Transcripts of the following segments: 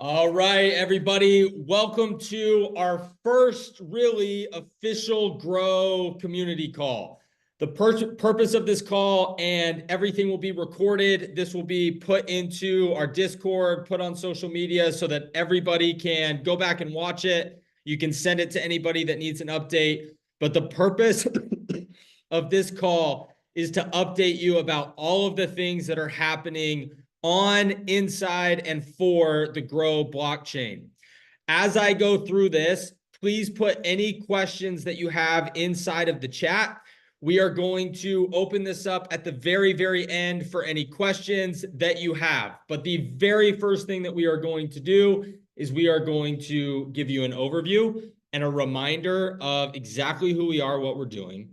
All right, everybody, welcome to our first really official Grow community call. The purpose of this call, and everything will be recorded. This will be put into our Discord, put on social media so that everybody can go back and watch it. You can send it to anybody that needs an update. But the purpose of this call is to update you about all of the things that are happening on, inside, and for the Grow blockchain. As I go through this, please put any questions that you have inside of the chat. We are going to open this up at the very, very end for any questions that you have. But the very first thing that we are going to do is we are going to give you an overview and a reminder of exactly who we are, what we're doing.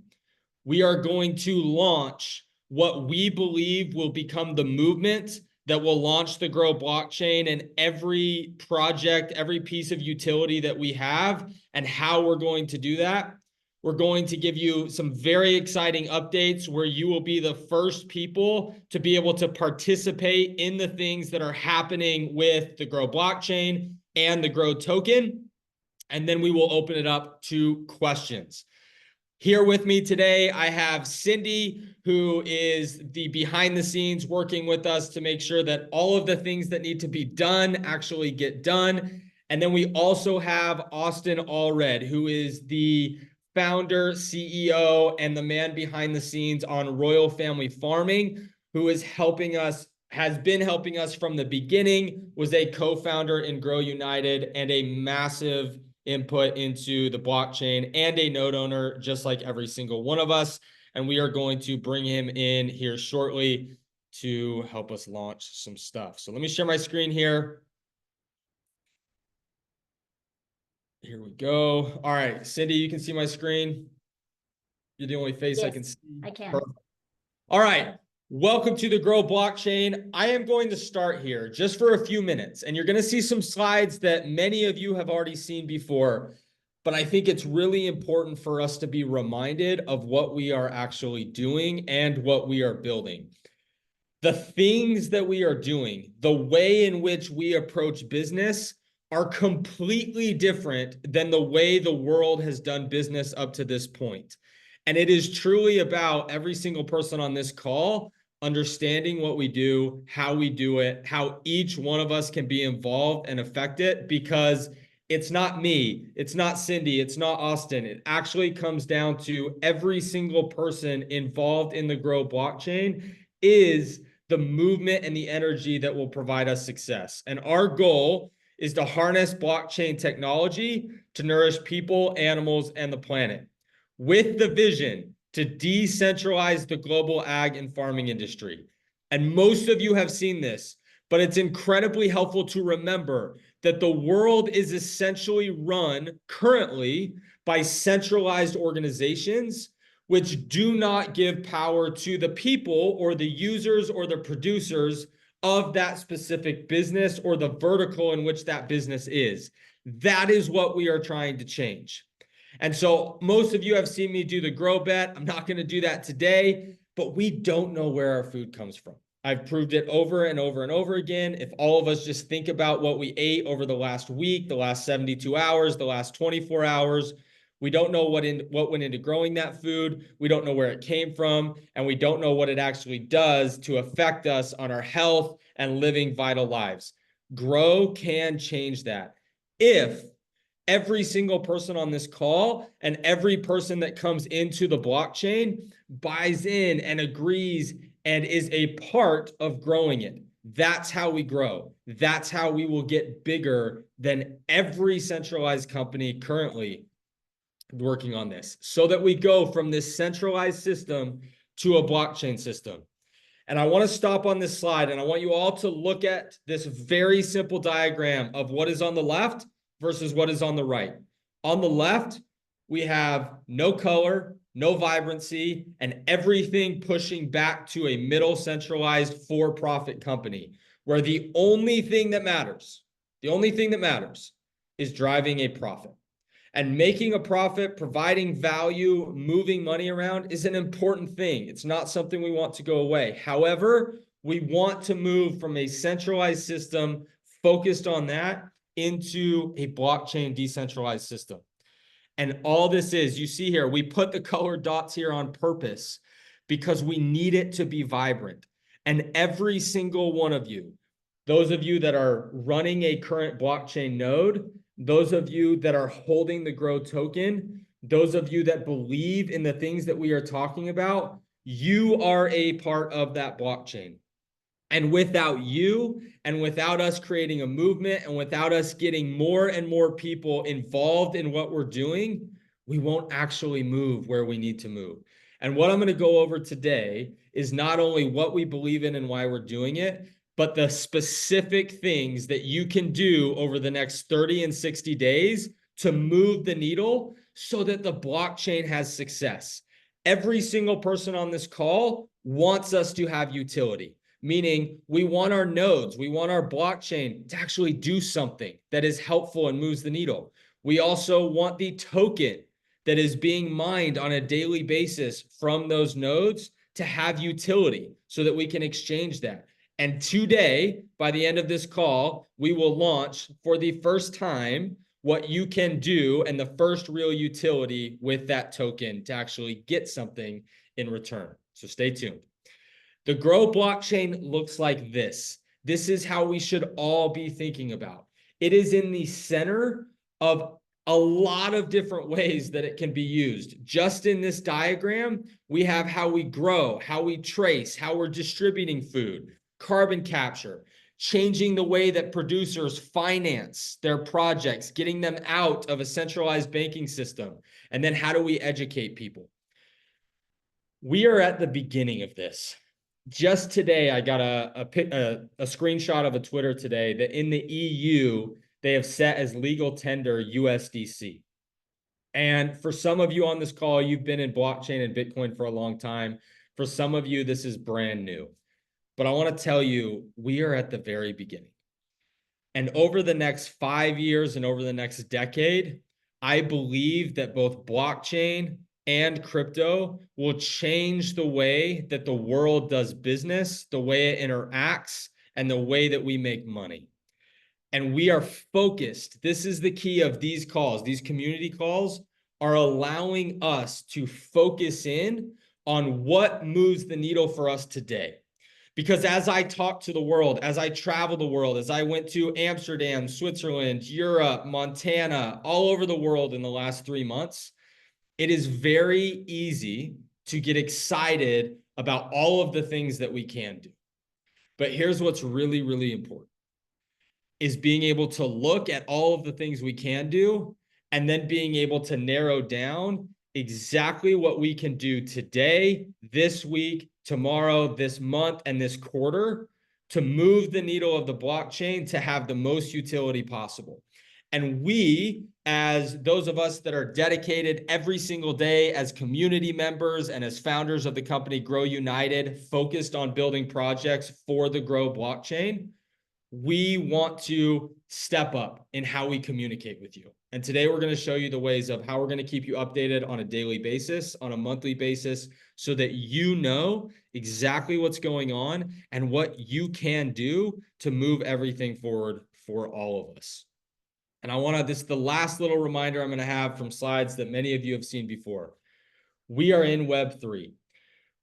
We are going to launch what we believe will become the movement that will launch the Grow blockchain, and every project, every piece of utility that we have, and how we're going to do that. We're going to give you some very exciting updates where you will be the first people to be able to participate in the things that are happening with the Grow blockchain and the Grow token. And then we will open it up to questions. Here with me today, I have Cindy, who is the behind the scenes working with us to make sure that all of the things that need to be done actually get done. And then we also have Austin Allred, who is the founder, CEO, and the man behind the scenes on Royal Family Farming, who is helping us, has been helping us from the beginning, was a co-founder in Grow United, and a massive input into the blockchain, and a node owner, just like every single one of us. And we are going to bring him in here shortly to help us launch some stuff. So let me share my screen here. Here we go. All right, Cindy, you can see my screen. You're the only face I can see. I can. Perfect. All right. Welcome to the Grow blockchain. I am going to start here just for a few minutes, and you're going to see some slides that many of you have already seen before, but I think it's really important for us to be reminded of what we are actually doing and what we are building. The things that we are doing, the way in which we approach business, are completely different than the way the world has done business up to this point. And it is truly about every single person on this call understanding what we do, how we do it, how each one of us can be involved and affect it, because it's not me, it's not Cindy, it's not Austin. It actually comes down to every single person involved in the Grow blockchain is the movement and the energy that will provide us success. And our goal is to harness blockchain technology to nourish people, animals, and the planet, with the vision to decentralize the global ag and farming industry. And most of you have seen this, but it's incredibly helpful to remember that the world is essentially run currently by centralized organizations, which do not give power to the people or the users or the producers of that specific business or the vertical in which that business is. That is what we are trying to change. And so most of you have seen me do the Grow bet. I'm not going to do that today, but we don't know where our food comes from. I've proved it over and over and over again. If all of us just think about what we ate over the last week, the last 72 hours, the last 24 hours, we don't know what went into growing that food. We don't know where it came from, and we don't know what it actually does to affect us on our health and living vital lives. Grow can change that if every single person on this call and every person that comes into the blockchain buys in and agrees and is a part of growing it. That's how we grow. That's how we will get bigger than every centralized company currently working on this, so that we go from this centralized system to a blockchain system. And I want to stop on this slide, and I want you all to look at this very simple diagram of what is on the left versus what is on the right. On the left, we have no color, no vibrancy, and everything pushing back to a middle centralized for-profit company, where the only thing that matters is driving a profit. And making a profit, providing value, moving money around is an important thing. It's not something we want to go away. However, we want to move from a centralized system focused on that into a blockchain decentralized system. And all this is, you see here, we put the colored dots here on purpose because we need it to be vibrant. And every single one of you, those of you that are running a current blockchain node, those of you that are holding the Grow token, those of you that believe in the things that we are talking about, you are a part of that blockchain. And without you, and without us creating a movement, and without us getting more and more people involved in what we're doing, we won't actually move where we need to move. And what I'm going to go over today is not only what we believe in and why we're doing it, but the specific things that you can do over the next 30 and 60 days to move the needle so that the blockchain has success. Every single person on this call wants us to have utility. Meaning we want our nodes, we want our blockchain to actually do something that is helpful and moves the needle. We also want the token that is being mined on a daily basis from those nodes to have utility so that we can exchange that. And today, by the end of this call, we will launch for the first time what you can do and the first real utility with that token to actually get something in return. So stay tuned. The Grow blockchain looks like this. This is how we should all be thinking about. It is in the center of a lot of different ways that it can be used. Just in this diagram, we have how we grow, how we trace, how we're distributing food, carbon capture, changing the way that producers finance their projects, getting them out of a centralized banking system, and then how do we educate people? We are at the beginning of this. Just today, I got a screenshot of a Twitter today that in the EU, they have set as legal tender USDC. And for some of you on this call, you've been in blockchain and Bitcoin for a long time. For some of you, this is brand new. But I want to tell you, we are at the very beginning. And over the next 5 years and over the next decade, I believe that both blockchain and crypto will change the way that the world does business, the way it interacts, and the way that we make money. And we are focused. This is the key of these calls. These community calls are allowing us to focus in on what moves the needle for us today. Because as I talk to the world, as I travel the world, as I went to Amsterdam, Switzerland, Europe, Montana, all over the world in the last 3 months, it is very easy to get excited about all of the things that we can do. But here's what's really, really important is being able to look at all of the things we can do and then being able to narrow down exactly what we can do today, this week, tomorrow, this month, and this quarter to move the needle of the blockchain to have the most utility possible. And we, as those of us that are dedicated every single day as community members and as founders of the company Grow United, focused on building projects for the Grow blockchain, we want to step up in how we communicate with you. And today we're going to show you the ways of how we're going to keep you updated on a daily basis, on a monthly basis, so that you know exactly what's going on and what you can do to move everything forward for all of us. And I want to, this is the last little reminder I'm going to have from slides that many of you have seen before. We are in Web 3.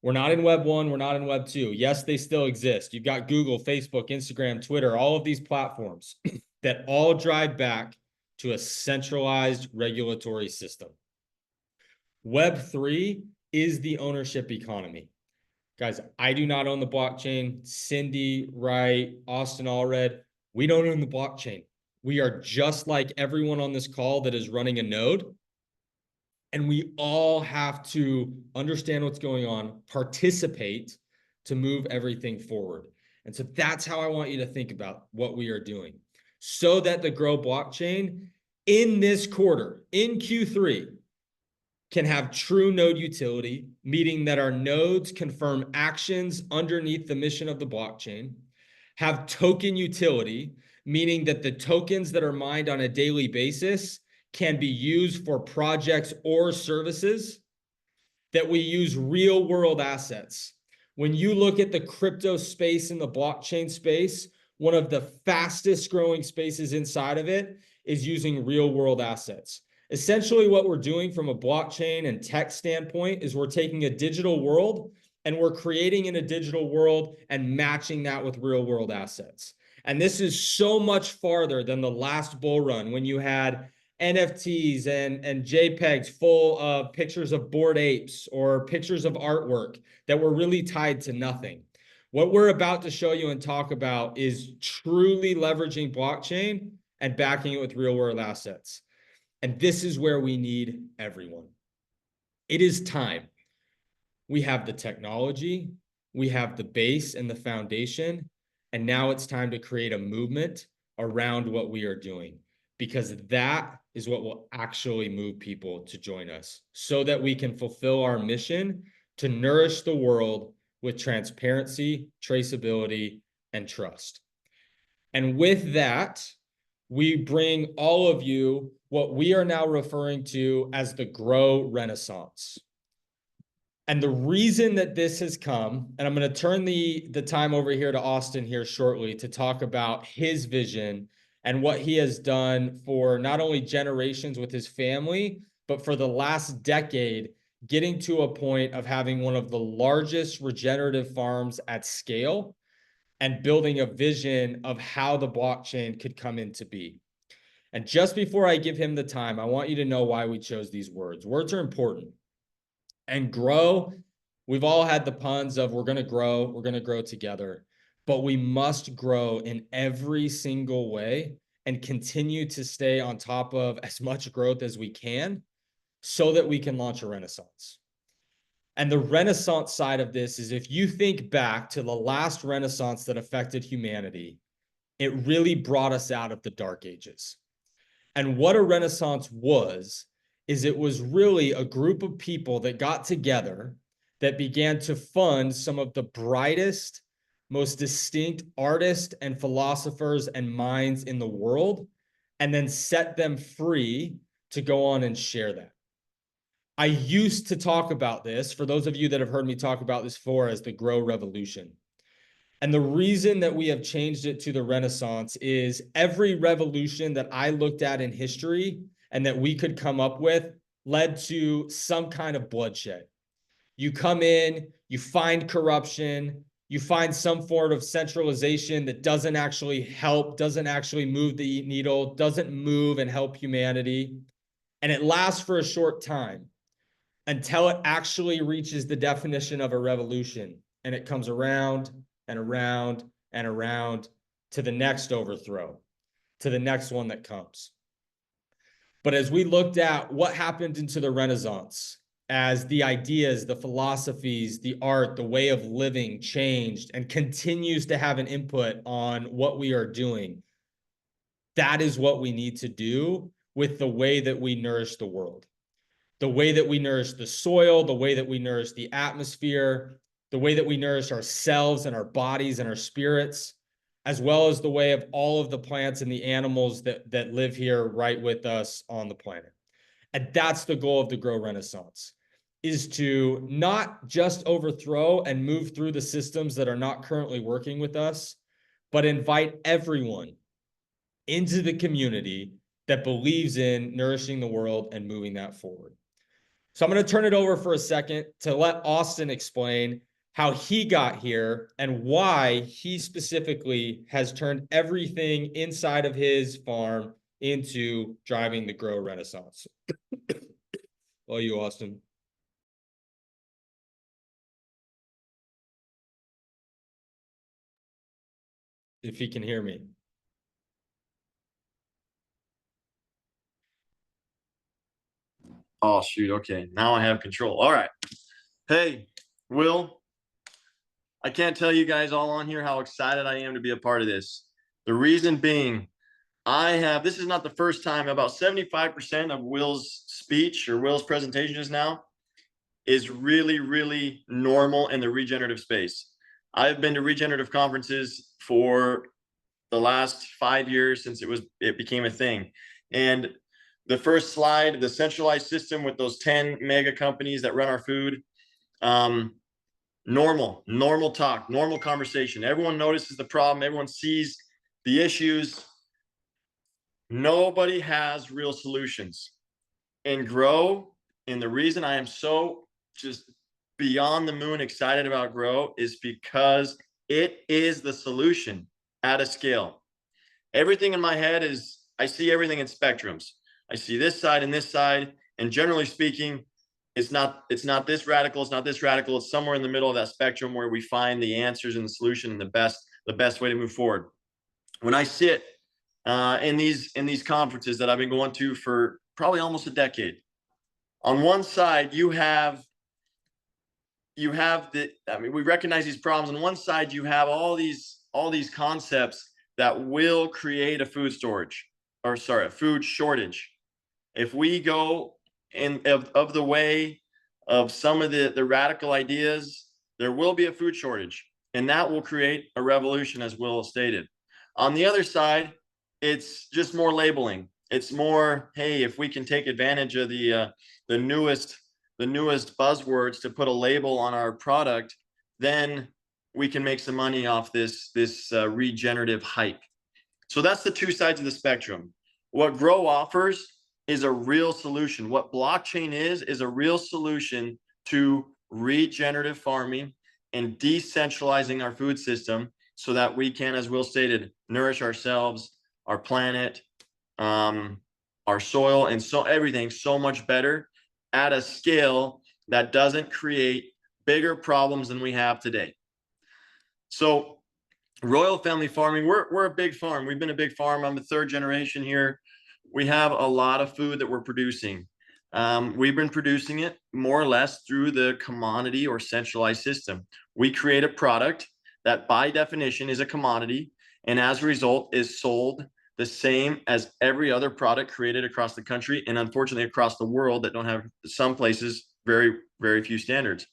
We're not in Web 1. We're not in Web 2. Yes, they still exist. You've got Google, Facebook, Instagram, Twitter, all of these platforms that all drive back to a centralized regulatory system. Web 3 is the ownership economy. Guys, I do not own the blockchain. Cindy, Wright, Austin Allred, we don't own the blockchain. We are just like everyone on this call that is running a node. And we all have to understand what's going on, participate to move everything forward. And so that's how I want you to think about what we are doing so that the Grow blockchain in this quarter, in Q3, can have true node utility, meaning that our nodes confirm actions underneath the mission of the blockchain, have token utility, meaning that the tokens that are mined on a daily basis can be used for projects or services, that we use real world assets. When you look at the crypto space and the blockchain space, one of the fastest growing spaces inside of it is using real world assets. Essentially, what we're doing from a blockchain and tech standpoint is we're taking a digital world and we're creating in a digital world and matching that with real world assets. And this is so much farther than the last bull run when you had NFTs and JPEGs full of pictures of bored apes or pictures of artwork that were really tied to nothing. What we're about to show you and talk about is truly leveraging blockchain and backing it with real world assets. And this is where we need everyone. It is time. We have the technology, we have the base and the foundation, and now it's time to create a movement around what we are doing, because that is what will actually move people to join us so that we can fulfill our mission to nourish the world with transparency, traceability, and trust. And with that, we bring all of you what we are now referring to as the Grow Renaissance. And the reason that this has come, and I'm going to turn the time over here to Austin here shortly to talk about his vision and what he has done for not only generations with his family, but for the last decade, getting to a point of having one of the largest regenerative farms at scale and building a vision of how the blockchain could come into be. And just before I give him the time, I want you to know why we chose these words. Words are important. And grow, we've all had the puns of we're going to grow together, but we must grow in every single way and continue to stay on top of as much growth as we can so that we can launch a renaissance. And the renaissance side of this is if you think back to the last renaissance that affected humanity, it really brought us out of the dark ages. And what a renaissance was, is it was really a group of people that got together that began to fund some of the brightest, most distinct artists and philosophers and minds in the world, and then set them free to go on and share that. I used to talk about this, for those of you that have heard me talk about this before, as the Grow Revolution. And the reason that we have changed it to the Renaissance is every revolution that I looked at in history and that we could come up with led to some kind of bloodshed. You come in, you find corruption, you find some form of centralization that doesn't actually help, doesn't actually move the needle, doesn't move and help humanity. And it lasts for a short time until it actually reaches the definition of a revolution. And it comes around and around and around to the next overthrow, to the next one that comes. But as we looked at what happened into the Renaissance, as the ideas, the philosophies, the art, the way of living changed and continues to have an input on what we are doing, that is what we need to do with the way that we nourish the world. The way that we nourish the soil, the way that we nourish the atmosphere, the way that we nourish ourselves and our bodies and our spirits, as well as the way of all of the plants and the animals that live here right with us on the planet. And that's the goal of the Grow Renaissance, is to not just overthrow and move through the systems that are not currently working with us, but invite everyone into the community that believes in nourishing the world and moving that forward. So I'm going to turn it over for a second to let Austin explain how he got here and why he specifically has turned everything inside of his farm into driving the Grow Renaissance. Well, you, Austin. If he can hear me. Oh, shoot. Okay. Now I have control. All right. Hey, Will, I can't tell you guys all on here how excited I am to be a part of this. The reason being, this is not the first time, about 75% of Will's speech or Will's presentation just now is really, really normal in the regenerative space. I've been to regenerative conferences for the last 5 years since it became a thing. And the first slide, the centralized system with those 10 mega companies that run our food, normal talk, normal conversation. Everyone notices the problem. Everyone sees the issues. Nobody has real solutions. And grow, and the reason I am so just beyond the moon excited about grow is because it is the solution at a scale. Everything in my head is, I see everything in spectrums. I see this side and this side, and generally speaking, it's not this radical, it's not this radical, it's somewhere in the middle of that spectrum where we find the answers and the solution and the best way to move forward. When I sit in these conferences that I've been going to for probably almost a decade, on one side you have the, I mean, we recognize these problems. On one side you have all these concepts that will create a food shortage. If we go in of the way of some of the radical ideas, there will be a food shortage, and that will create a revolution, as Will stated. On the other side, it's just more labeling. It's more, hey, if we can take advantage of the newest buzzwords to put a label on our product, then we can make some money off this regenerative hype. So that's the two sides of the spectrum. What Grow offers is a real solution. What blockchain is a real solution to regenerative farming and decentralizing our food system so that we can, as Will stated, nourish ourselves, our planet, our soil, and so everything so much better at a scale that doesn't create bigger problems than we have today. So Royal Family Farming, we're a big farm. We've been a big farm. I'm the third generation here. We have a lot of food that we're producing. We've been producing it more or less through the commodity or centralized system. We create a product that by definition is a commodity, and as a result is sold the same as every other product created across the country, and unfortunately across the world that don't have, some places, very, very few standards.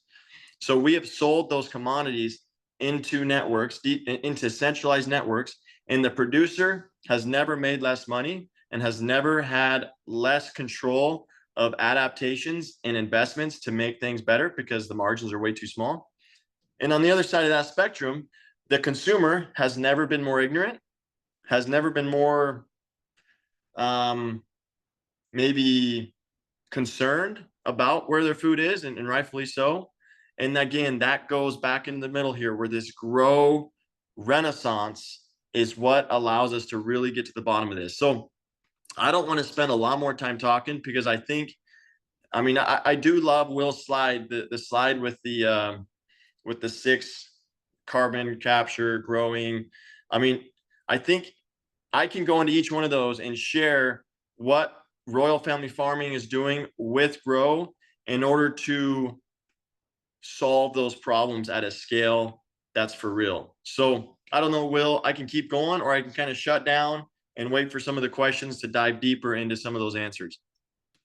So we have sold those commodities into networks, into centralized networks, and the producer has never made less money and has never had less control of adaptations and investments to make things better because the margins are way too small. And on the other side of that spectrum, the consumer has never been more ignorant, has never been more maybe concerned about where their food is, and rightfully so. And again, that goes back in the middle here where this grow renaissance is what allows us to really get to the bottom of this. So I don't want to spend a lot more time talking because I think, I mean, I do love Will's slide, the slide with the 6 carbon capture growing. I mean, I think I can go into each one of those and share what Royal Family Farming is doing with Grow in order to solve those problems at a scale that's for real. So I don't know, Will, I can keep going or I can kind of shut down and wait for some of the questions to dive deeper into some of those answers.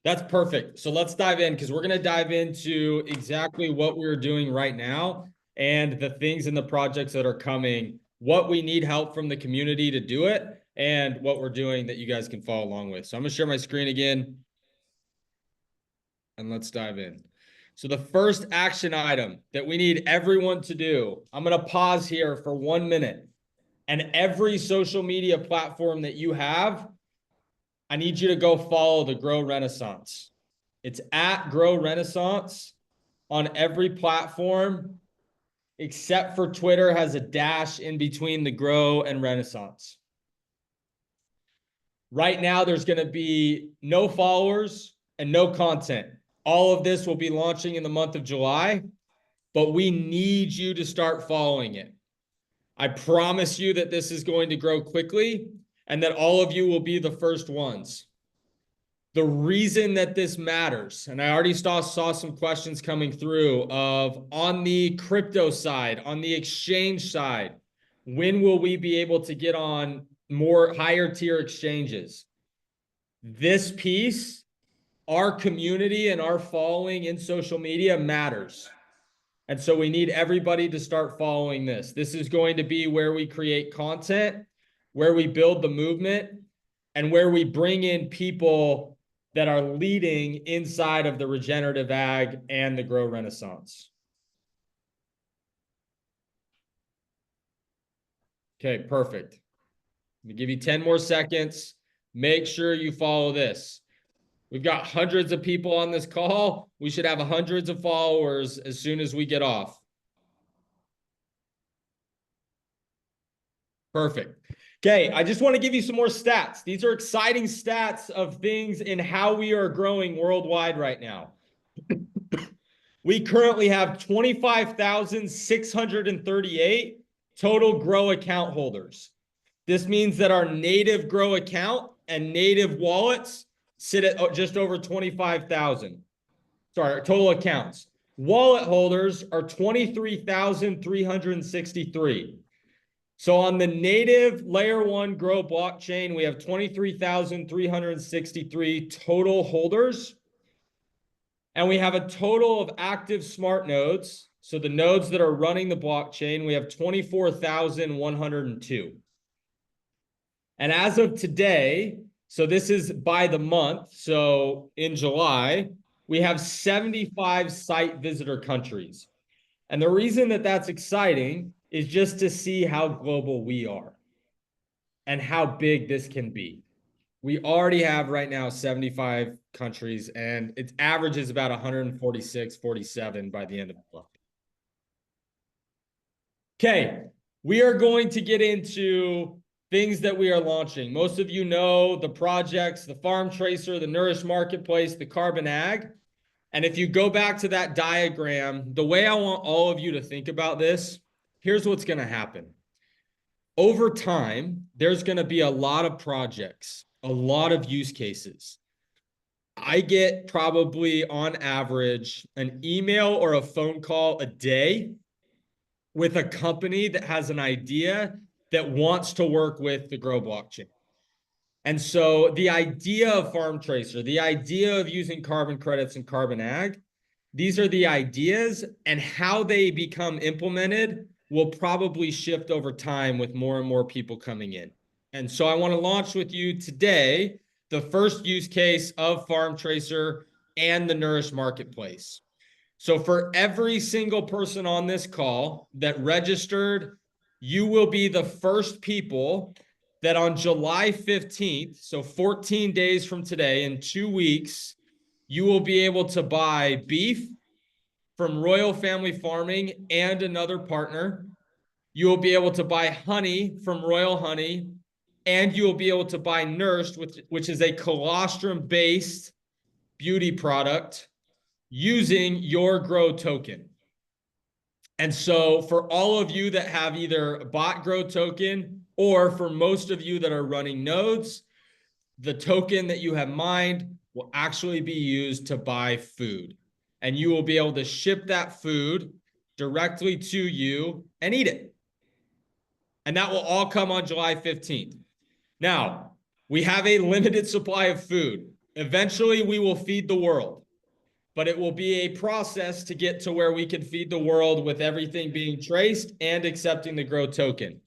That's perfect. So let's dive in because we're going to dive into exactly what we're doing right now and the things and the projects that are coming, what we need help from the community to do it, and what we're doing that you guys can follow along with. So I'm going to share my screen again and let's dive in. So the first action item that we need everyone to do, I'm going to pause here for 1 minute, and every social media platform that you have, I need you to go follow the Grow Renaissance. It's at Grow Renaissance on every platform, except for Twitter has a dash in between the Grow and Renaissance. Right now, there's going to be no followers and no content. All of this will be launching in the month of July, but we need you to start following it. I promise you that this is going to grow quickly and that all of you will be the first ones. The reason that this matters, and I already saw some questions coming through of on the crypto side, on the exchange side, when will we be able to get on more higher tier exchanges? This piece, our community and our following in social media matters. And so we need everybody to start following this. This is going to be where we create content, where we build the movement, and where we bring in people that are leading inside of the regenerative ag and the Grow Renaissance. Okay, perfect. Let me give you 10 more seconds. Make sure you follow this. We've got hundreds of people on this call. We should have hundreds of followers as soon as we get off. Perfect. Okay, I just want to give you some more stats. These are exciting stats of things in how we are growing worldwide right now. We currently have 25,638 total grow account holders. This means that our native grow account and native wallets sit at just over 25,000. Sorry, total accounts. Wallet holders are 23,363. So on the native layer one grow blockchain, we have 23,363 total holders. And we have a total of active smart nodes. So the nodes that are running the blockchain, we have 24,102. And as of today, so this is by the month. So in July, we have 75 site visitor countries. And the reason that that's exciting is just to see how global we are and how big this can be. We already have right now 75 countries, and its average is about 146, 47 by the end of the month. Okay, we are going to get into things that we are launching. Most of you know the projects, the Farm Tracer, the Nourish Marketplace, the Carbon Ag. And if you go back to that diagram, the way I want all of you to think about this, here's what's going to happen. Over time, there's going to be a lot of projects, a lot of use cases. I get probably on average an email or a phone call a day with a company that has an idea that wants to work with the Grow blockchain. And so the idea of Farm Tracer, the idea of using carbon credits and Carbon Ag, these are the ideas, and how they become implemented will probably shift over time with more and more people coming in. And so I want to launch with you today the first use case of Farm Tracer and the Nourish Marketplace. So for every single person on this call that registered, you will be the first people that on July 15th, so 14 days from today, in 2 weeks, you will be able to buy beef from Royal Family Farming and another partner. You will be able to buy honey from Royal Honey, and you will be able to buy Nourished, which is a colostrum-based beauty product using your Grow token. And so for all of you that have either bought Grow token, or for most of you that are running nodes, the token that you have mined will actually be used to buy food. And you will be able to ship that food directly to you and eat it. And that will all come on July 15th. Now, we have a limited supply of food. Eventually, we will feed the world. But it will be a process to get to where we can feed the world with everything being traced and accepting the Grow token.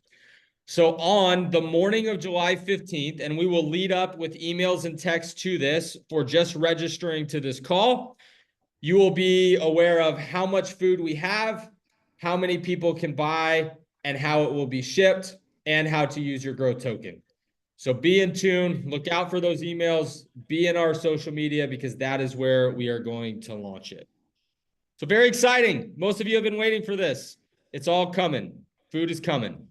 So on the morning of July 15th, and we will lead up with emails and texts to this for just registering to this call, you will be aware of how much food we have, how many people can buy, and how it will be shipped, and how to use your Grow token. So be in tune, look out for those emails, be in our social media, because that is where we are going to launch it. So very exciting. Most of you have been waiting for this. It's all coming. Food is coming.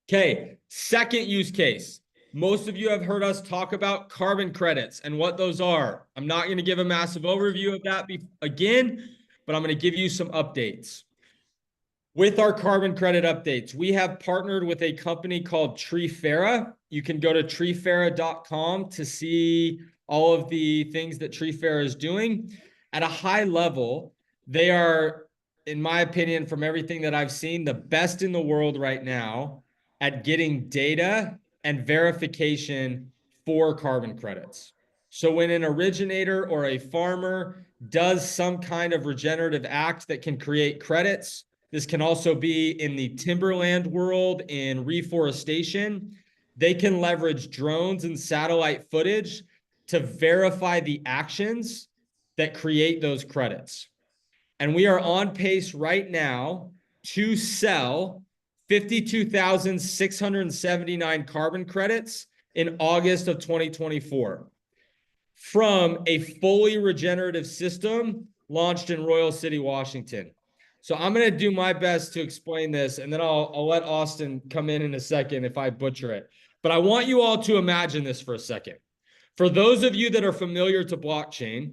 Okay, second use case. Most of you have heard us talk about carbon credits and what those are. I'm not going to give a massive overview of that again, but I'm going to give you some updates. With our carbon credit updates, we have partnered with a company called Treefera. You can go to treefera.com to see all of the things that Treefera is doing. At a high level, they are, in my opinion, from everything that I've seen, the best in the world right now at getting data and verification for carbon credits. So when an originator or a farmer does some kind of regenerative act that can create credits, this can also be in the timberland world, in reforestation, they can leverage drones and satellite footage to verify the actions that create those credits. And we are on pace right now to sell 52,679 carbon credits in August of 2024 from a fully regenerative system launched in Royal City, Washington. So I'm going to do my best to explain this, and then I'll let Austin come in a second if I butcher it. But I want you all to imagine this for a second. For those of you that are familiar to blockchain,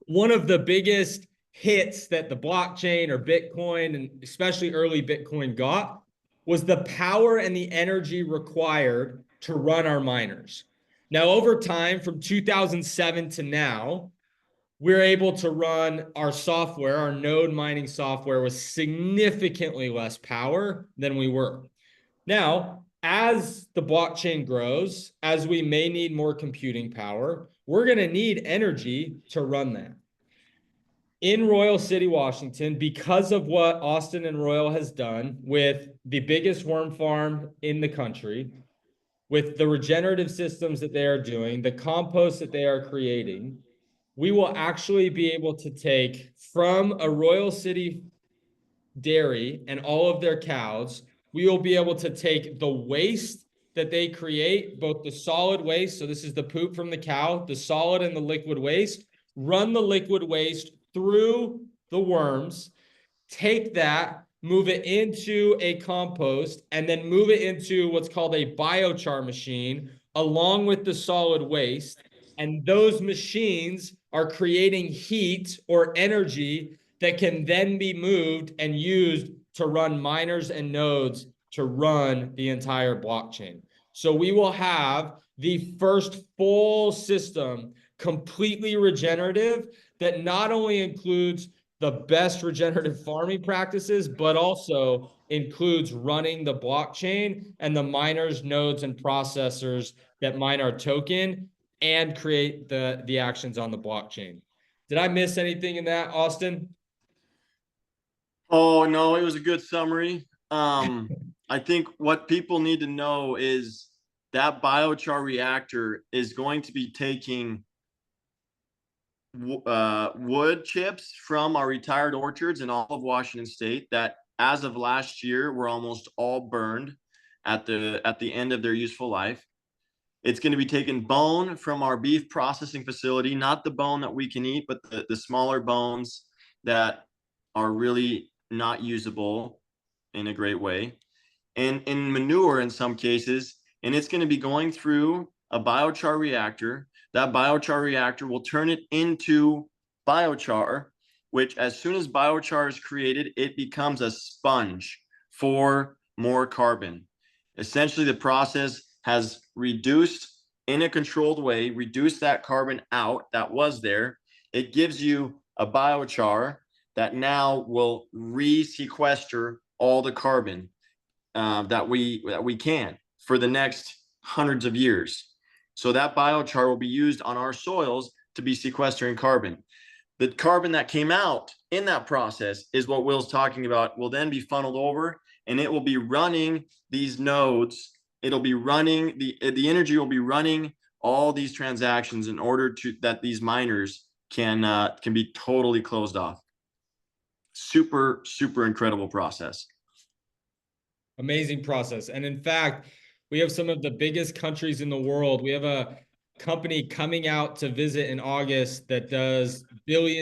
one of the biggest hits that the blockchain or Bitcoin, and especially early Bitcoin, got was the power and the energy required to run our miners. Now, over time, from 2007 to now, we're able to run our software, our node mining software, with significantly less power than we were. Now, as the blockchain grows, as we may need more computing power, we're going to need energy to run that. In Royal City, Washington, because of what Austin and Royal has done with the biggest worm farm in the country, with the regenerative systems that they are doing, the compost that they are creating, we will actually be able to take from a Royal City dairy and all of their cows, we will be able to take the waste that they create, both the solid waste, so this is the poop from the cow, the solid and the liquid waste, run the liquid waste through the worms, take that, move it into a compost, and then move it into what's called a biochar machine along with the solid waste. And those machines are creating heat or energy that can then be moved and used to run miners and nodes to run the entire blockchain. So we will have the first full system completely regenerative that not only includes the best regenerative farming practices, but also includes running the blockchain and the miners, nodes, and processors that mine our token and create the actions on the blockchain. Did I miss anything in that, Austin? Oh, no, it was a good summary. I think what people need to know is that biochar reactor is going to be taking wood chips from our retired orchards in all of Washington State that, as of last year, were almost all burned at the end of their useful life. It's going to be taking bone from our beef processing facility, not the bone that we can eat, but the smaller bones that are really not usable in a great way, and in manure in some cases. And it's going to be going through a biochar reactor. That biochar reactor will turn it into biochar, which, as soon as biochar is created, it becomes a sponge for more carbon. Essentially, the process has reduced, in a controlled way, reduced that carbon out that was there. It gives you a biochar that now will re-sequester all the carbon that we can for the next hundreds of years. So that biochar will be used on our soils to be sequestering carbon. The carbon that came out in that process is what Will's talking about, will then be funneled over, and it will be running these nodes. It'll be running the energy will be running all these transactions in order to that these miners can be totally closed off. Super, super incredible process. Amazing process. And in fact, we have some of the biggest countries in the world. We have a company coming out to visit in August that does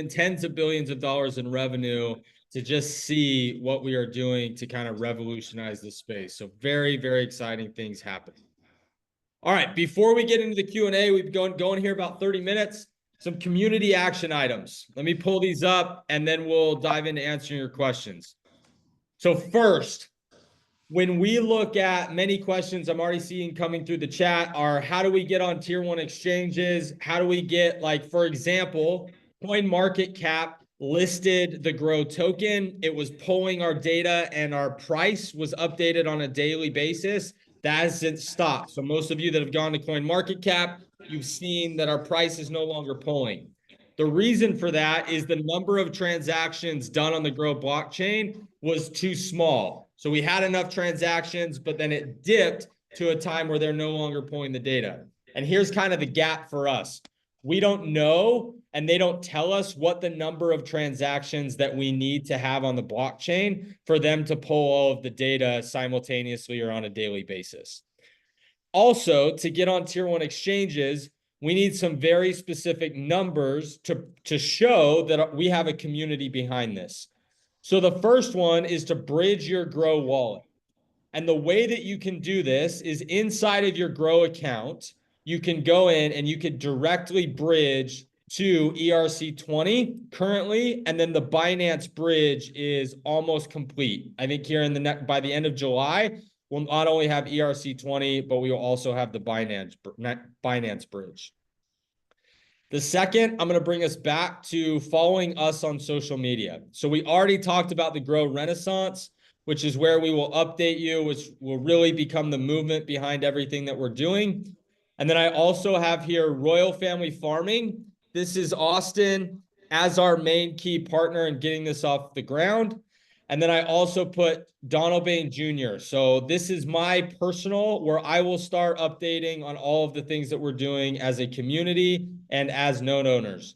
tens of billions of dollars in revenue to just see what we are doing to kind of revolutionize this space. So very, very exciting things happening. All right, before we get into the Q&A, we've been going here about 30 minutes. Some community action items. Let me pull these up and then we'll dive into answering your questions. So first, when we look at many questions I'm already seeing coming through the chat are, how do we get on tier 1 exchanges? How do we get, like, for example, CoinMarketCap listed the Grow token. It was pulling our data and our price was updated on a daily basis. That hasn't stopped. So most of you that have gone to CoinMarketCap, you've seen that our price is no longer pulling. The reason for that is the number of transactions done on the Grow blockchain was too small. So we had enough transactions, but then it dipped to a time where they're no longer pulling the data. And here's kind of the gap for us. We don't know and they don't tell us what the number of transactions that we need to have on the blockchain for them to pull all of the data simultaneously or on a daily basis. Also, to get on tier one exchanges, we need some very specific numbers to show that we have a community behind this. So the first one is to bridge your Grow wallet. And the way that you can do this is inside of your Grow account, you can go in and you can directly bridge to ERC20 currently, and then the Binance bridge is almost complete. I think here in the by the end of July, we'll not only have ERC20, but we will also have the Binance bridge. The second, I'm going to bring us back to following us on social media. So we already talked about the Grow Renaissance, which is where we will update you, which will really become the movement behind everything that we're doing. And then I also have here Royal Family Farming. This is Austin as our main key partner in getting this off the ground. And then I also put Donald Bain Jr. So this is my personal, where I will start updating on all of the things that we're doing as a community and as node owners.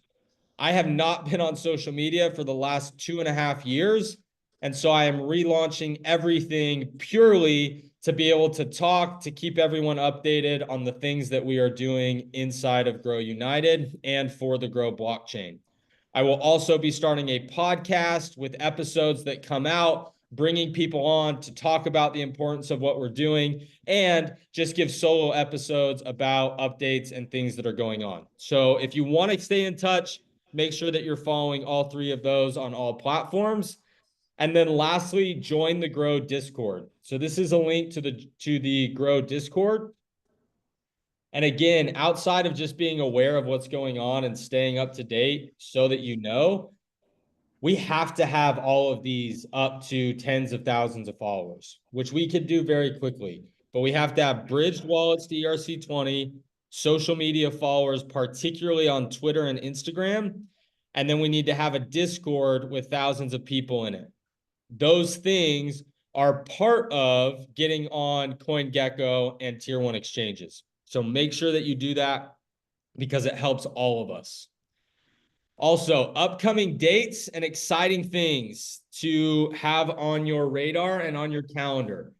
I have not been on social media for the last 2.5 years. And so I am relaunching everything purely to be able to talk, to keep everyone updated on the things that we are doing inside of Grow United and for the Grow blockchain. I will also be starting a podcast with episodes that come out, bringing people on to talk about the importance of what we're doing and just give solo episodes about updates and things that are going on. So if you want to stay in touch, make sure that you're following all three of those on all platforms. And then lastly, join the Grow Discord. So this is a link to the Grow Discord. And again, outside of just being aware of what's going on and staying up to date so that you know, we have to have all of these up to tens of thousands of followers, which we could do very quickly. But we have to have bridged wallets to ERC20, social media followers, particularly on Twitter and Instagram. And then we need to have a Discord with thousands of people in it. Those things are part of getting on CoinGecko and tier one exchanges. So make sure that you do that because it helps all of us. Also, upcoming dates and exciting things to have on your radar and on your calendar.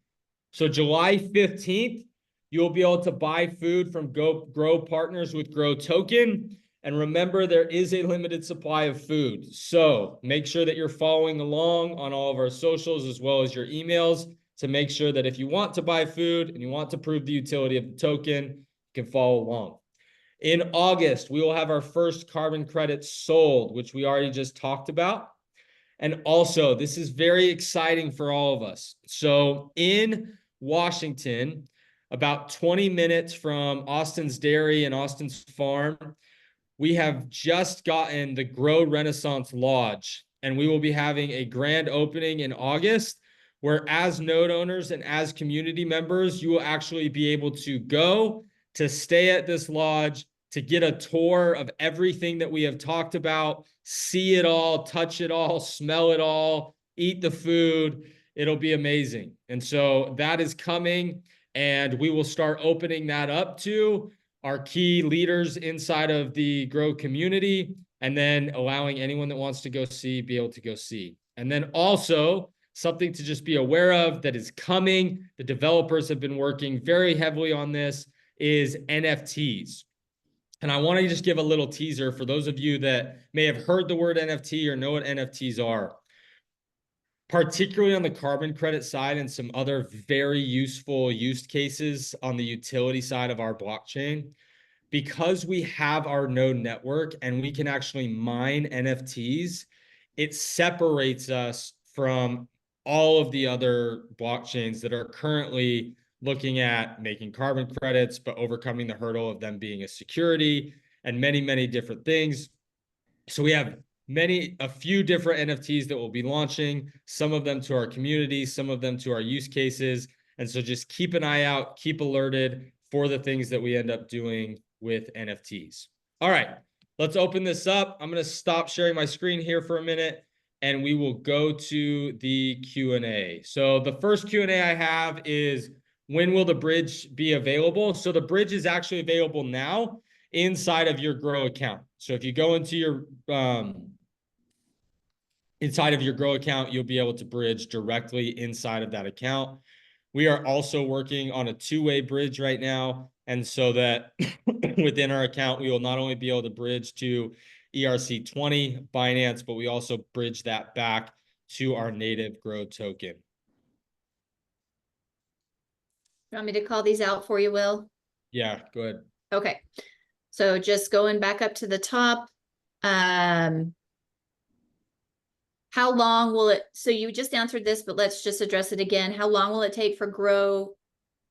So July 15th, you'll be able to buy food from Grow partners with Grow Token. And remember, there is a limited supply of food. So make sure that you're following along on all of our socials as well as your emails to make sure that if you want to buy food and you want to prove the utility of the token, you can follow along. In August, we will have our first carbon credits sold, which we already just talked about. And also, this is very exciting for all of us. So in Washington, about 20 minutes from Austin's Dairy and Austin's Farm, we have just gotten the Grow Renaissance Lodge, and we will be having a grand opening in August, where as node owners and as community members, you will actually be able to go to stay at this lodge, to get a tour of everything that we have talked about, see it all, touch it all, smell it all, eat the food. It'll be amazing. And so that is coming, and we will start opening that up to our key leaders inside of the Grow community, and then allowing anyone that wants to go see, be able to go see. And then also something to just be aware of that is coming, the developers have been working very heavily on this, is NFTs. And I want to just give a little teaser for those of you that may have heard the word NFT or know what NFTs are. Particularly on the carbon credit side and some other very useful use cases on the utility side of our blockchain, because we have our node network and we can actually mine NFTs, it separates us from all of the other blockchains that are currently looking at making carbon credits, but overcoming the hurdle of them being a security and many, many different things. So we have a few different NFTs that we'll be launching, some of them to our community, some of them to our use cases. And so just keep an eye out, keep alerted for the things that we end up doing with NFTs. All right, let's open this up. I'm going to stop sharing my screen here for a minute, and we will go to the Q&A. So the first Q&A I have is, when will the bridge be available? So the bridge is actually available now inside of your Grow account. So if you go into your inside of your Grow account, you'll be able to bridge directly inside of that account. We are also working on a two-way bridge right now. And so that within our account, we will not only be able to bridge to ERC20 Binance, but we also bridge that back to our native Grow token. You want me to call these out for you, Will? Yeah, good. Okay. So just going back up to the top. How long will it, so you just answered this, but let's just address it again. How long will it take for Grow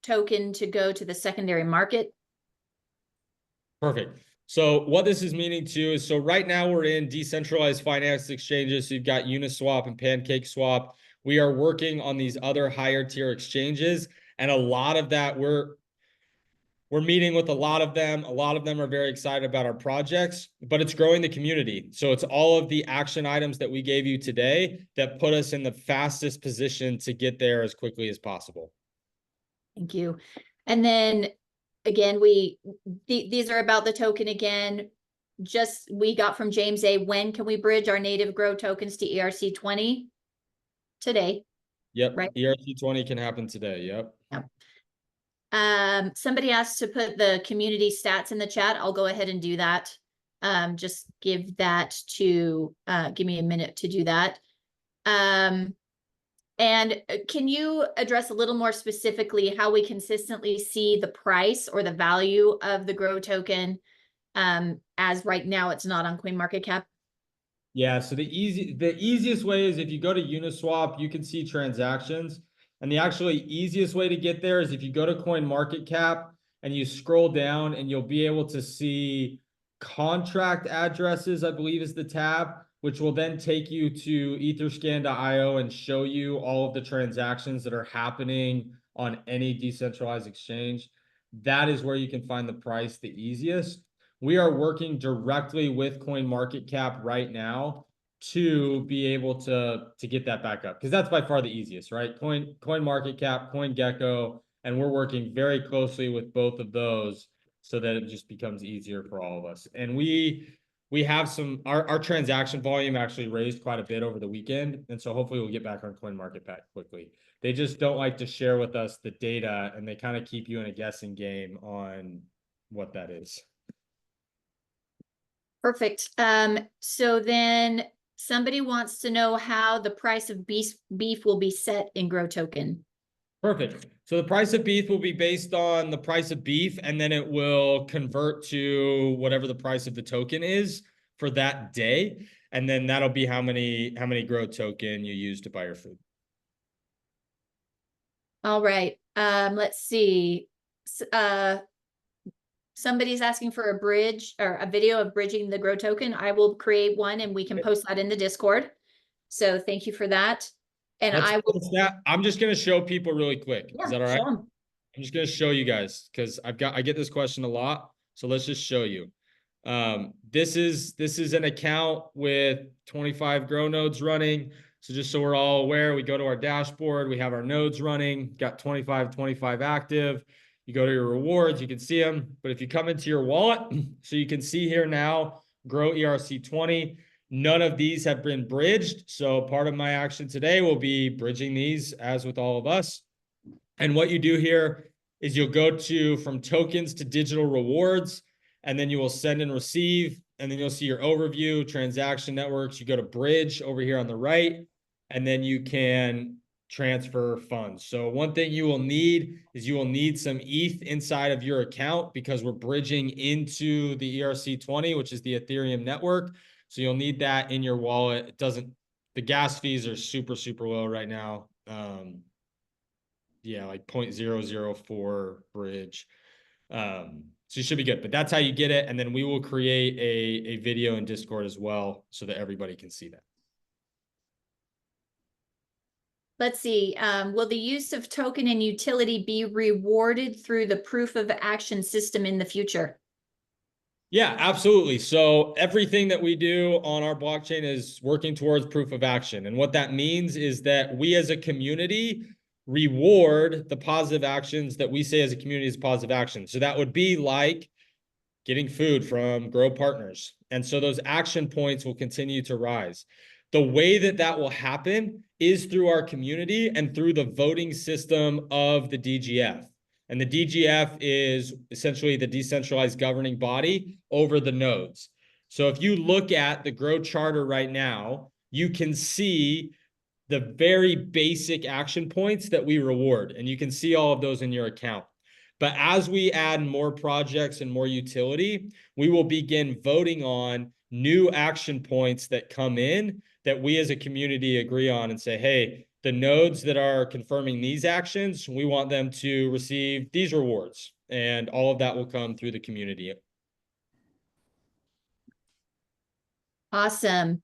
token to go to the secondary market? Perfect. So what this is meaning too is, so right now we're in decentralized finance exchanges. So you've got Uniswap and PancakeSwap. We are working on these other higher tier exchanges. And a lot of that we're meeting with a lot of them. A lot of them are very excited about our projects, but it's growing the community. So it's all of the action items that we gave you today that put us in the fastest position to get there as quickly as possible. Thank you. And then again, these are about the token again. Just we got from James A. When can we bridge our native Grow tokens to ERC20? Today. Yep. Right. ERC20 can happen today. Yep. Yep. Somebody asked to put the community stats in the chat. I'll go ahead and do that. Just give that to, give me a minute to do that. And can you address a little more specifically how we consistently see the price or the value of the Grow token, as right now it's not on CoinMarketCap? Yeah, so the easiest way is if you go to Uniswap, you can see transactions. And the actually easiest way to get there is if you go to CoinMarketCap and you scroll down, and you'll be able to see contract addresses, I believe is the tab, which will then take you to etherscan.io and show you all of the transactions that are happening on any decentralized exchange. That is where you can find the price the easiest. We are working directly with CoinMarketCap right now to be able to get that back up, because that's by far the easiest, right? CoinMarketCap, CoinGecko, and we're working very closely with both of those so that it just becomes easier for all of us. And we have some, our transaction volume actually raised quite a bit over the weekend, and so hopefully we'll get back on CoinMarketCap quickly. They just don't like to share with us the data, and they kind of keep you in a guessing game on what that is. Perfect. So then somebody wants to know how the price of beef will be set in Grow token. Perfect. So the price of beef will be based on the price of beef, and then it will convert to whatever the price of the token is for that day. And then that'll be how many Grow token you use to buy your food. All right. Let's see. Somebody's asking for a bridge or a video of bridging the Grow token. I will create one and we can post that in the Discord. So thank you for that. And I'm just going to show people really quick. Yeah, is that all right? I'm just going to show you guys because I get this question a lot. So let's just show you. This is an account with 25 Grow nodes running. So just so we're all aware, we go to our dashboard, we have our nodes running, got 25 active. You go to your rewards, you can see them. But if you come into your wallet, so you can see here now, Grow ERC20, none of these have been bridged. So part of my action today will be bridging these as with all of us. And what you do here is you'll go to from tokens to digital rewards, and then you will send and receive, and then you'll see your overview, transaction networks. You go to bridge over here on the right, and then you can transfer funds. So one thing you will need is you will need some ETH inside of your account because we're bridging into the ERC20, which is the Ethereum network. So you'll need that in your wallet. The gas fees are super, super low right now. Yeah, like 0.004 bridge. So you should be good, but that's how you get it. And then we will create a video in Discord as well so that everybody can see that. Let's see. Will the use of token and utility be rewarded through the proof of action system in the future? Yeah, absolutely. So everything that we do on our blockchain is working towards proof of action. And what that means is that we as a community reward the positive actions that we say as a community is positive action. So that would be like getting food from Grow partners, And so those action points will continue to rise. The way that that will happen is through our community and through the voting system of the DGF. And the DGF is essentially the decentralized governing body over the nodes. So if you look at the Grow Charter right now, you can see the very basic action points that we reward, and you can see all of those in your account. But as we add more projects and more utility, we will begin voting on new action points that come in that we as a community agree on and say, hey, the nodes that are confirming these actions, we want them to receive these rewards. And all of that will come through the community. Awesome.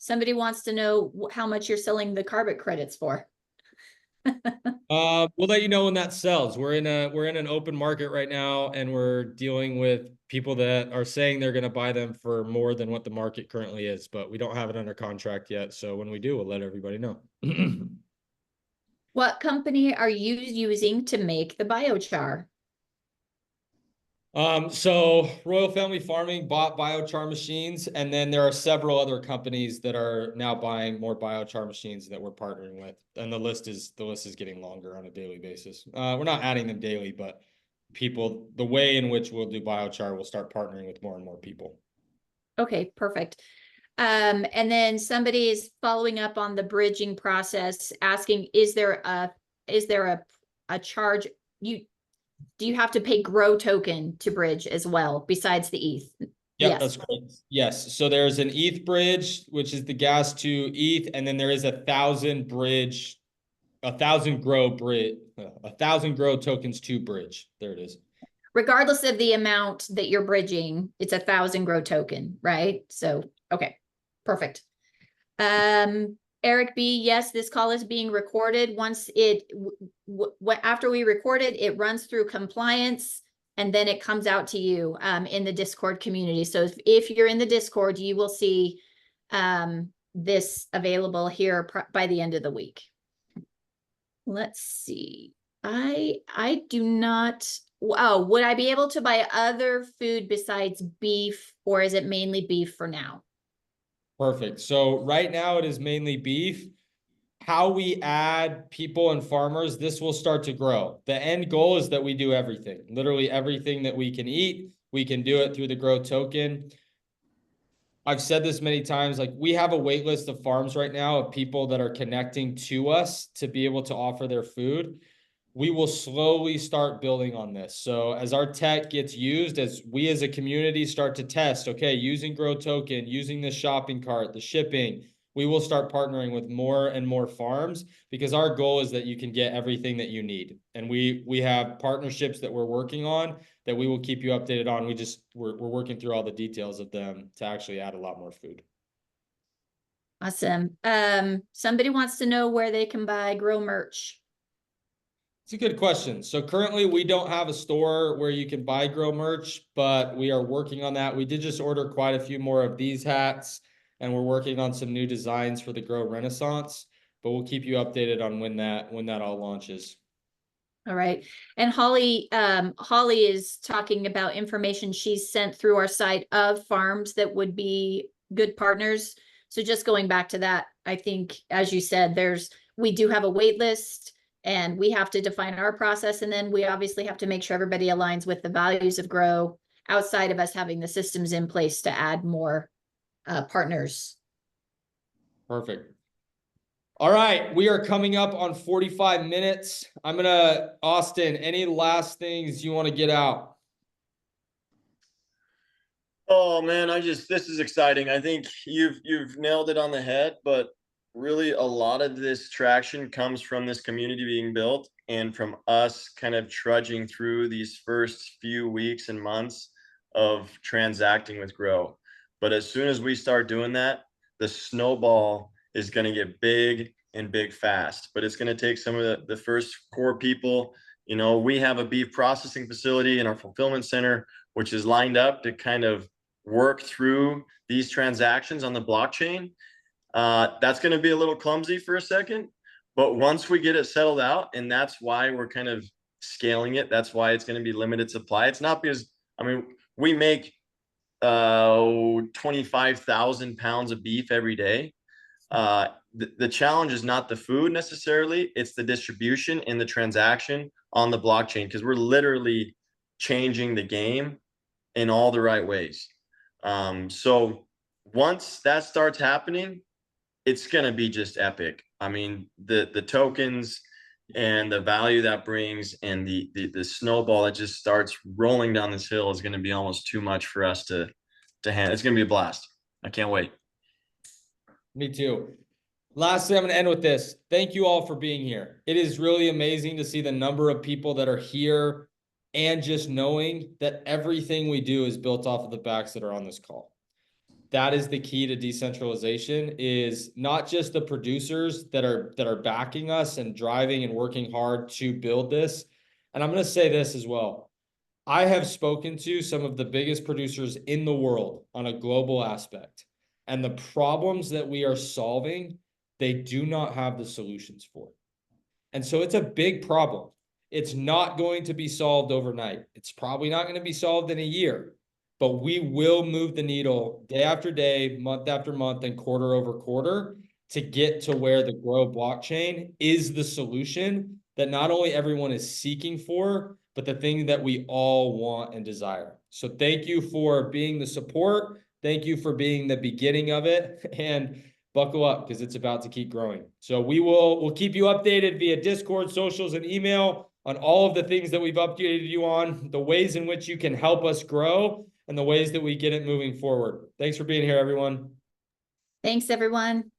Somebody wants to know how much you're selling the carbon credits for. We'll let you know when that sells. We're in an open market right now, and we're dealing with people that are saying they're going to buy them for more than what the market currently is, but we don't have it under contract yet. So when we do, we'll let everybody know. What company are you using to make the biochar? So Royal Family Farming bought biochar machines, and then there are several other companies that are now buying more biochar machines that we're partnering with. And the list is getting longer on a daily basis. We're not adding them daily, but the way in which we'll do biochar, we'll start partnering with more and more people. Okay, perfect. And then somebody is following up on the bridging process, asking, is there a charge? Do you have to pay Grow token to bridge as well, besides the ETH? Yep, Yes. that's correct. Yes. So there's an ETH bridge, which is the gas to ETH, and then there is 1,000 Grow tokens to bridge. There it is. Regardless of the amount that you're bridging, it's 1,000 Grow token, right? So, okay, perfect. Eric B, yes, this call is being recorded. Once after we record it, it runs through compliance, and then it comes out to you in the Discord community. So if you're in the Discord, you will see this available here by the end of the week. Let's see. I do not. Oh, would I be able to buy other food besides beef, or is it mainly beef for now? Perfect. So right now it is mainly beef. How we add people and farmers, this will start to grow. The end goal is that we do everything, literally everything that we can eat. We can do it through the Grow token. I've said this many times, like we have a wait list of farms right now of people that are connecting to us to be able to offer their food. We will slowly start building on this. So as our tech gets used, as we as a community start to test, okay, using Grow token, using the shopping cart, the shipping, we will start partnering with more and more farms, because our goal is that you can get everything that you need. And we have partnerships that we're working on that we will keep you updated on. We're working through all the details of them to actually add a lot more food. Awesome. Somebody wants to know where they can buy Grow merch. It's a good question. So currently we don't have a store where you can buy Grow merch, but we are working on that. We did just order quite a few more of these hats, and we're working on some new designs for the Grow Renaissance, but we'll keep you updated on when that all launches. All right. And Holly is talking about information she's sent through our site of farms that would be good partners. So just going back to that, I think, as you said, we do have a wait list, and we have to define our process. And then we obviously have to make sure everybody aligns with the values of Grow, outside of us having the systems in place to add more partners. Perfect. All right, we are coming up on 45 minutes. Austin, any last things you want to get out? Oh man, this is exciting. I think you've nailed it on the head, but really a lot of this traction comes from this community being built and from us kind of trudging through these first few weeks and months of transacting with Grow. But as soon as we start doing that, the snowball is going to get big and big fast. But it's going to take some of the first core people. You know, we have a beef processing facility in our fulfillment center, which is lined up to kind of work through these transactions on the blockchain. That's going to be a little clumsy for a second, but once we get it settled out, and that's why we're kind of scaling it, that's why it's going to be limited supply. It's not because, I mean, we make 25,000 pounds of beef every day. The challenge is not the food necessarily, it's the distribution and the transaction on the blockchain, because we're literally changing the game in all the right ways. So once that starts happening, it's going to be just epic. I mean, the tokens and the value that brings and the snowball that just starts rolling down this hill is going to be almost too much for us to handle. It's going to be a blast. I can't wait. Me too. Lastly, I'm going to end with this. Thank you all for being here. It is really amazing to see the number of people that are here, and just knowing that everything we do is built off of the backs that are on this call. That is the key to decentralization, is not just the producers that are backing us and driving and working hard to build this. And I'm going to say this as well. I have spoken to some of the biggest producers in the world on a global aspect, and the problems that we are solving, they do not have the solutions for. And so it's a big problem. It's not going to be solved overnight. It's probably not going to be solved in a year, but we will move the needle day after day, month after month, and quarter over quarter to get to where the Grow blockchain is the solution that not only everyone is seeking for, but the thing that we all want and desire. So thank you for being the support. Thank you for being the beginning of it, and buckle up because it's about to keep growing. So we'll keep you updated via Discord, socials, and email on all of the things that we've updated you on, the ways in which you can help us grow, and the ways that we get it moving forward. Thanks for being here, everyone. Thanks, everyone.